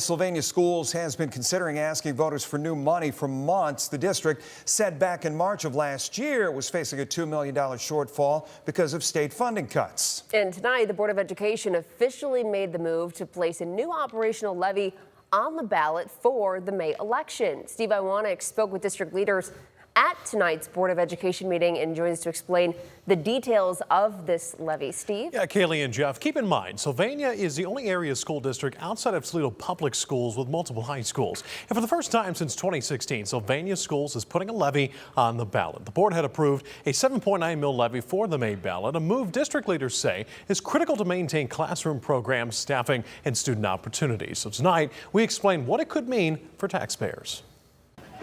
Sylvania Schools has been considering asking voters for new money for months. The district said back in March of last year it was facing a $2 million shortfall because of state funding cuts. And tonight, the Board of Education officially made the move to place a new operational levy on the ballot for the May election. Steve Iwanek spoke with district leaders at tonight's Board of Education meeting and joins to explain the details of this levy. Steve? Yeah, Kaylee and Jeff, keep in mind, Sylvania is the only area school district outside of Toledo public schools with multiple high schools. And for the first time since 2016, Sylvania Schools is putting a levy on the ballot. The board had approved a $7.9 mil levy for the May ballot, a move district leaders say is critical to maintain classroom programs, staffing, and student opportunities. So tonight, we explain what it could mean for taxpayers.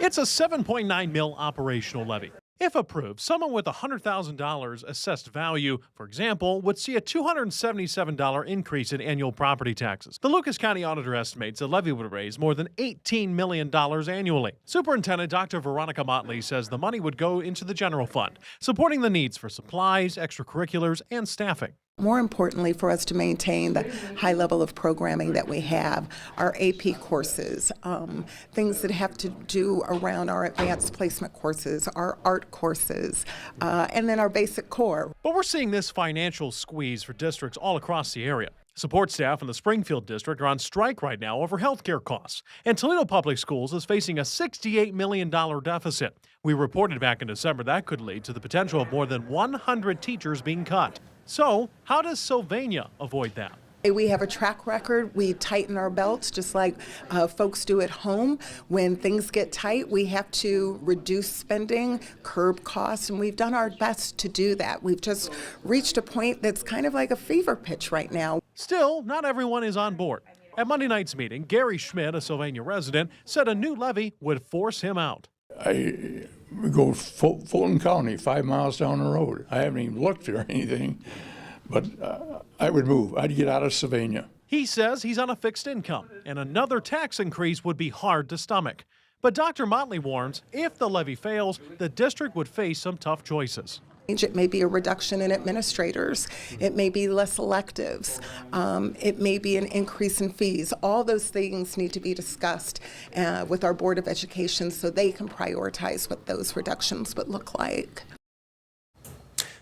It's a $7.9 mil operational levy. If approved, someone with $100,000 assessed value, for example, would see a $277 increase in annual property taxes. The Lucas County Auditor estimates the levy would raise more than $18 million annually. Superintendent Dr. Veronica Motley says the money would go into the general fund, supporting the needs for supplies, extracurriculars, and staffing. More importantly, for us to maintain the high level of programming that we have, our AP courses, things that have to do around our advanced placement courses, our art courses, and then our basic core. But we're seeing this financial squeeze for districts all across the area. Support staff in the Springfield district are on strike right now over health care costs. And Toledo Public Schools is facing a $68 million deficit. We reported back in December that could lead to the potential of more than 100 teachers being cut. So how does Sylvania avoid that? We have a track record. We tighten our belts just like folks do at home. When things get tight, we have to reduce spending, curb costs, and we've done our best to do that. We've just reached a point that's kind of like a fever pitch right now. Still, not everyone is on board. At Monday night's meeting, Gary Schmidt, a Sylvania resident, said a new levy would force him out. I go Fulton County, 5 miles down the road. I haven't even looked or anything, but I would move. I'd get out of Sylvania. He says he's on a fixed income, and another tax increase would be hard to stomach. But Dr. Motley warns if the levy fails, the district would face some tough choices. It may be a reduction in administrators. It may be less electives. It may be an increase in fees. All those things need to be discussed with our Board of Education so they can prioritize what those reductions would look like.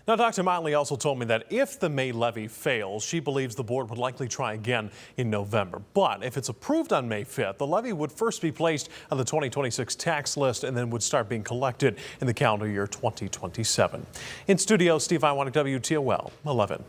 Now, Dr. Motley also told me that if the May levy fails, she believes the board would likely try again in November. But if it's approved on May 5th, the levy would first be placed on the 2026 tax list and then would start being collected in the calendar year 2027. In studio, Steve Iwanek, WTOL 11.